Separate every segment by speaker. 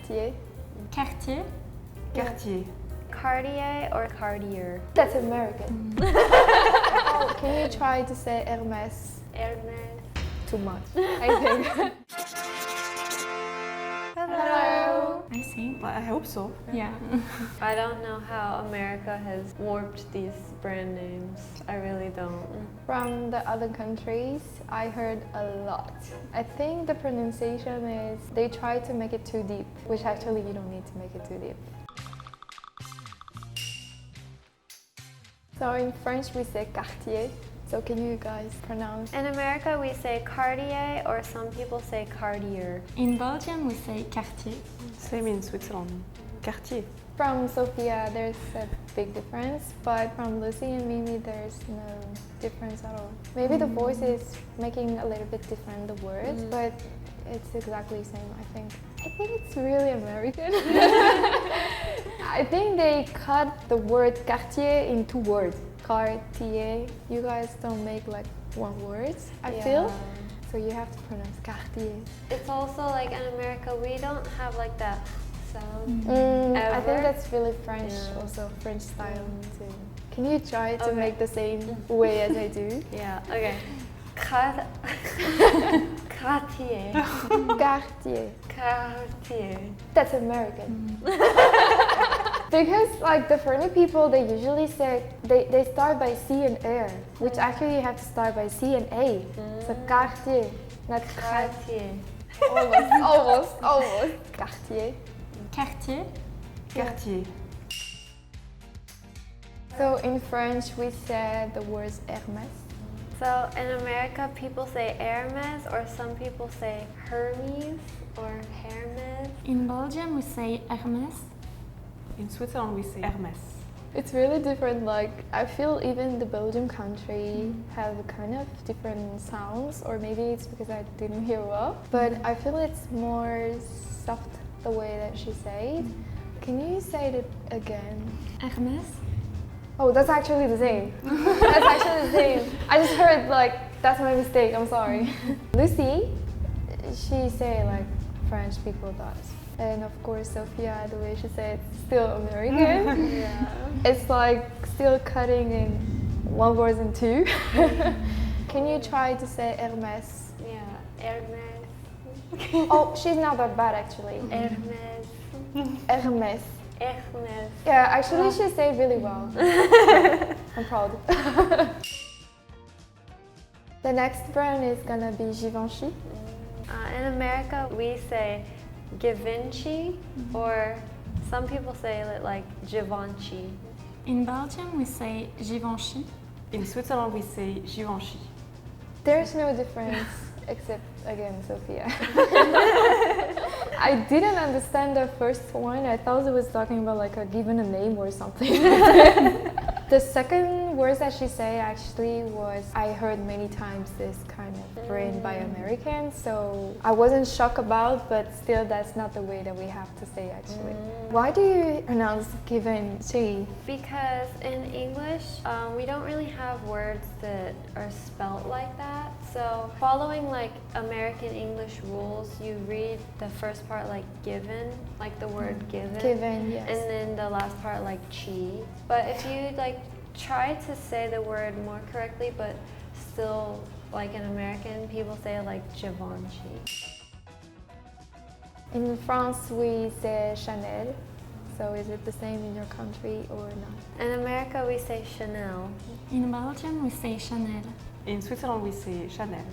Speaker 1: Cartier.
Speaker 2: Cartier.
Speaker 3: Cartier.
Speaker 4: Cartier or Cartier?
Speaker 1: That's American. Oh, can you try to say Hermes?
Speaker 4: Hermes.
Speaker 1: Too much, I think. Hello.
Speaker 2: I think.
Speaker 3: I hope so.
Speaker 2: Yeah.
Speaker 4: I don't know how America has warped these brand names. I really don't.
Speaker 1: From the other countries, I heard a lot. I think the pronunciation is they try to make it too deep, which actually you don't need to make it too deep. So in French we say Cartier. So can you guys pronounce?
Speaker 4: In America we say Cartier or some people say Cartier.
Speaker 2: In Belgium, we say Cartier.
Speaker 3: Same in Switzerland. Cartier.
Speaker 1: From Sophia there's a big difference, but from Lucie and Mimie there's no difference at all. Maybe the voice is making a little bit different, the words, but it's exactly the same, I think. I think it's really American. I think they cut the word Cartier in two words. Cartier. You guys don't make like one word, I feel. So you have to pronounce Cartier.
Speaker 4: It's also like in America we don't have like that sound.
Speaker 1: I think that's really French, also French style too. Can you try to make the same way as I do?
Speaker 4: Yeah, okay. Cartier.
Speaker 1: Cartier.
Speaker 4: Cartier.
Speaker 1: That's American. Because like the funny people, they usually say, they start by C and R, which actually you have to start by C and A. So Cartier, not
Speaker 4: Cartier.
Speaker 1: almost. Cartier.
Speaker 2: Cartier.
Speaker 3: Cartier.
Speaker 1: So in French we said the words Hermes.
Speaker 4: So in America people say Hermes or some people say Hermes or Hermes.
Speaker 2: In Belgium, we say Hermes.
Speaker 3: In Switzerland we say Hermes.
Speaker 1: It's really different, like I feel even the Belgium country have kind of different sounds, or maybe it's because I didn't hear well, but I feel it's more soft the way that she said. Can you say it again?
Speaker 2: Hermes.
Speaker 1: Oh, that's actually the same. That's actually the same. I just heard like, that's my mistake, I'm sorry. Lucie, she say like French people does. And of course Sophia, the way she said it's still American. It's like still cutting in one word in two. Can you try to say Hermes?
Speaker 4: Yeah, Hermes.
Speaker 1: Oh, she's not that bad actually.
Speaker 4: Hermes.
Speaker 1: Hermes.
Speaker 4: Hermes.
Speaker 1: Yeah, actually she said really well. I'm proud. The next brand is gonna be Givenchy.
Speaker 4: In America we say Givenchy or some people say it like Givenchy.
Speaker 2: In Belgium, we say Givenchy.
Speaker 3: In Switzerland we say Givenchy.
Speaker 1: There's no difference except again Sophia. I didn't understand the first one. I thought it was talking about like a given a name or something. The second words that she said actually was, I heard many times this kind of brand by Americans, so I wasn't shocked about, but still that's not the way that we have to say actually. Why do you pronounce Givenchy?
Speaker 4: Because in English, we don't really have words that are spelt like that. So following like American English rules, you read the first part like given, like the word given.
Speaker 1: Given, yes.
Speaker 4: And then the last part like chi. But if you like try to say the word more correctly, but still like an American, people say like Givenchy.
Speaker 1: In France we say Chanel. So is it the same in your country or not?
Speaker 4: In America we say Chanel.
Speaker 2: In Belgium, we say Chanel.
Speaker 3: In Switzerland we say Chanel.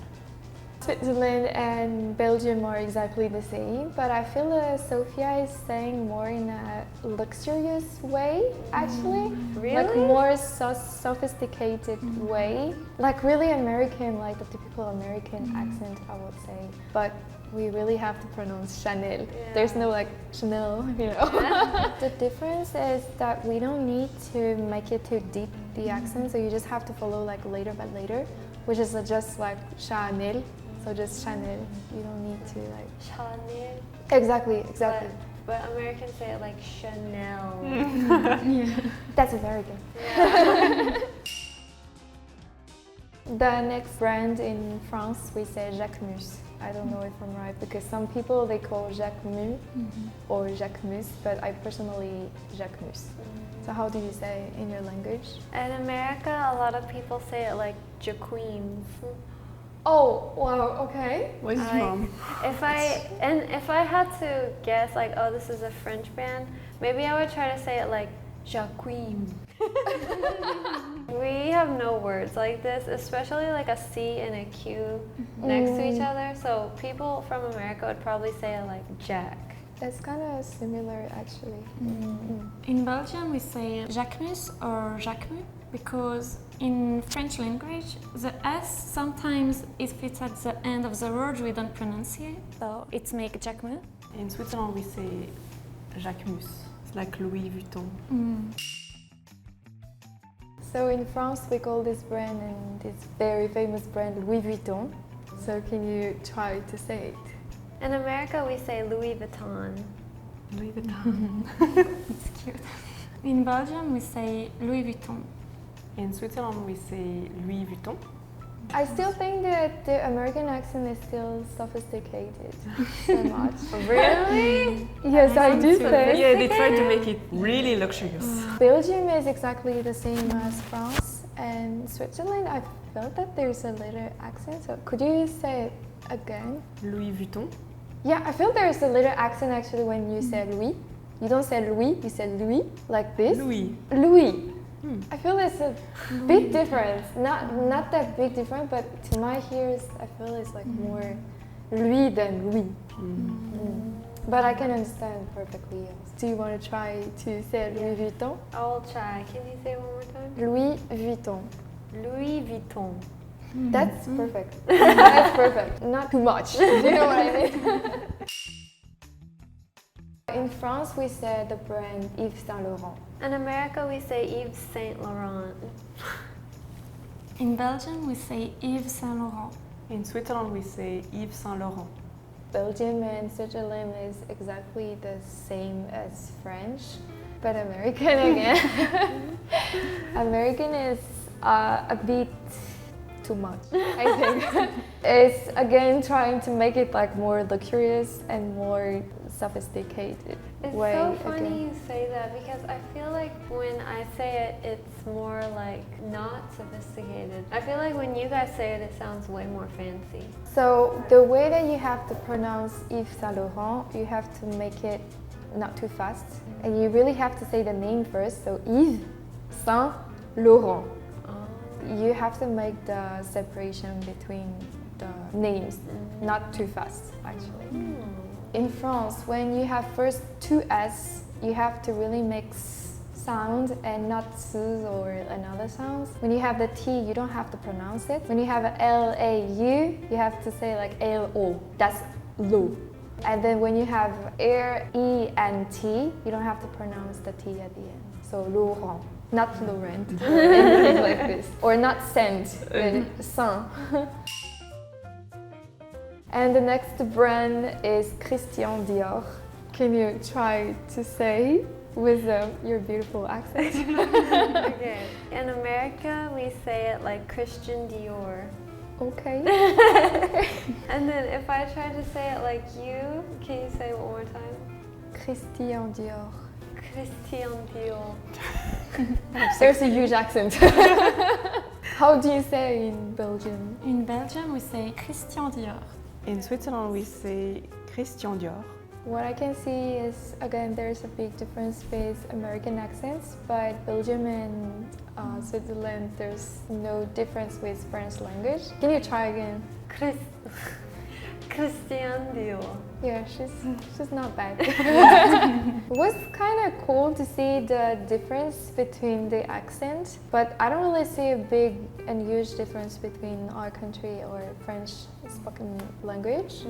Speaker 1: Switzerland and Belgium are exactly the same, but I feel Sophia is saying more in a luxurious way, actually.
Speaker 4: Really?
Speaker 1: Like more sophisticated way. Like really American, like the typical American accent, I would say. But we really have to pronounce Chanel.
Speaker 4: Yeah.
Speaker 1: There's no like Chanel, you know. Yeah. The difference is that we don't need to make it too deep, the accent, so you just have to follow like later by later, which is just like Chanel. So just Chanel. You don't need to like
Speaker 4: Chanel.
Speaker 1: Exactly.
Speaker 4: But Americans say it like Chanel.
Speaker 1: That's American.
Speaker 4: Yeah.
Speaker 1: The next brand in France, we say Jacquemus. I don't know if I'm right because some people they call Jacquemus or Jacquemus, but I personally Jacquemus. So how do you say in your language?
Speaker 4: In America, a lot of people say it like Jacquemus.
Speaker 1: Oh, wow, okay.
Speaker 3: Where's it
Speaker 4: Like,
Speaker 3: from?
Speaker 4: if I had to guess, like, oh, this is a French brand, maybe I would try to say it like Jacquemus. We have no words like this, especially like a C and a Q next to each other. So people from America would probably say it like Jack.
Speaker 1: It's kind of similar actually.
Speaker 2: In Belgium, we say Jacquemus or Jacquemus because in French language, the S sometimes if it's at the end of the word, we don't pronounce it. So it's make Jacquemus.
Speaker 3: In Switzerland, we say Jacquemus. It's like Louis Vuitton.
Speaker 1: So in France, we call this brand and this very famous brand Louis Vuitton. So can you try to say it?
Speaker 4: In America, we say Louis Vuitton.
Speaker 3: Louis Vuitton.
Speaker 2: It's cute. In Belgium, we say Louis Vuitton.
Speaker 3: In Switzerland, we say Louis Vuitton.
Speaker 1: I still think that the American accent is still sophisticated so much.
Speaker 4: Really?
Speaker 1: Yes, I do
Speaker 3: So,
Speaker 1: think.
Speaker 3: yeah, they try to make it really luxurious.
Speaker 1: Belgium is exactly the same as France, and Switzerland, I felt that there's a little accent. So could you say it again?
Speaker 3: Louis Vuitton.
Speaker 1: Yeah, I feel there's a little accent actually when you say Louis. You don't say Louis, you say Louis, like this.
Speaker 3: Louis.
Speaker 1: Louis. I feel there's a big difference. Not that big difference, but to my ears, I feel it's like more Louis than Louis. But I can understand perfectly. Do you want to try to say Louis Vuitton?
Speaker 4: I'll try. Can you say it one more time?
Speaker 1: Louis Vuitton.
Speaker 4: Louis Vuitton.
Speaker 1: That's perfect. That's perfect. Not too much. You know what I mean? In France, we say the brand Yves Saint Laurent.
Speaker 4: In America, we say Yves Saint Laurent.
Speaker 2: In Belgium, we say Yves Saint Laurent.
Speaker 3: In Switzerland, we say Yves Saint Laurent.
Speaker 1: Belgium and Switzerland is exactly the same as French, but American again. American is a bit too much, I think. It's again trying to make it like more luxurious and more sophisticated
Speaker 4: It's
Speaker 1: way.
Speaker 4: so funny
Speaker 1: again.
Speaker 4: you say that because I feel like when I say it, it's more like not sophisticated. I feel like when you guys say it, it sounds way more fancy.
Speaker 1: So the way that you have to pronounce Yves Saint Laurent, you have to make it not too fast, and you really have to say the name first. So Yves Saint Laurent. You have to make the separation between the names, not too fast, actually. In France, when you have first two S, you have to really mix sound and not S's or another sounds. When you have the T, you don't have to pronounce it. When you have a L-A-U, you have to say like L-O, that's low. And then when you have R, E, and T, you don't have to pronounce the T at the end. So Laurent, not Laurent, or anything like this. Or not Saint, Saint. And the next brand is Christian Dior. Can you try to say with your beautiful accent?
Speaker 4: Okay. In America, we say it like Christian Dior.
Speaker 1: Okay.
Speaker 4: And then if I try to say it like you, can you say it one more time?
Speaker 1: Christian Dior.
Speaker 4: Christian Dior.
Speaker 1: There's a huge accent. How do you say in Belgium?
Speaker 2: In Belgium, we say Christian Dior.
Speaker 3: In Switzerland, we say Christian Dior.
Speaker 1: What I can see is, again, there's a big difference with American accents, but Belgium and Switzerland, there's no difference with French language. Can you try again?
Speaker 4: Christian Dior.
Speaker 1: Yeah, she's not bad. It was kind of cool to see the difference between the accent, but I don't really see a big and huge difference between our country or French spoken language.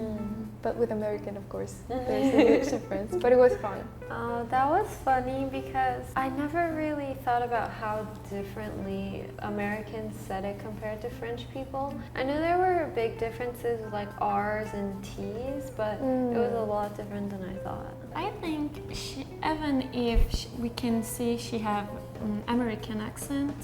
Speaker 1: But with American, of course, there's a huge difference. But it was fun.
Speaker 4: That was funny because I never really thought about how differently Americans said it compared to French people. I knew there were big differences with like R's and T's, but it was a lot different than I thought.
Speaker 2: I think even if we can see she have an American accent,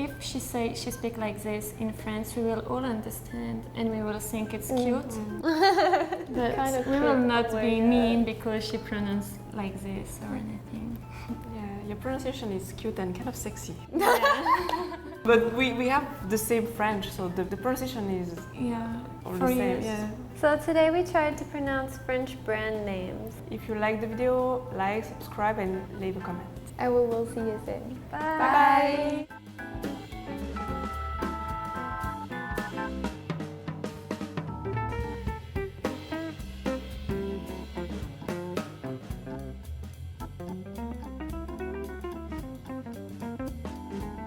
Speaker 2: if she speaks like this in France, we will all understand and we will think it's cute. But
Speaker 1: Kind of
Speaker 2: we will
Speaker 1: cute
Speaker 2: not
Speaker 1: way,
Speaker 2: be
Speaker 1: yeah.
Speaker 2: mean because she pronounced like this or anything.
Speaker 3: Yeah, your pronunciation is cute and kind of sexy.
Speaker 2: Yeah.
Speaker 3: But we have the same French, so the pronunciation is
Speaker 2: Yeah.
Speaker 3: all
Speaker 2: For
Speaker 3: the same.
Speaker 2: years.
Speaker 3: Yeah.
Speaker 4: So today we tried to pronounce French brand names.
Speaker 3: If you like the video, like, subscribe, and leave a comment.
Speaker 1: And we will see you soon.
Speaker 4: Bye.
Speaker 3: Bye.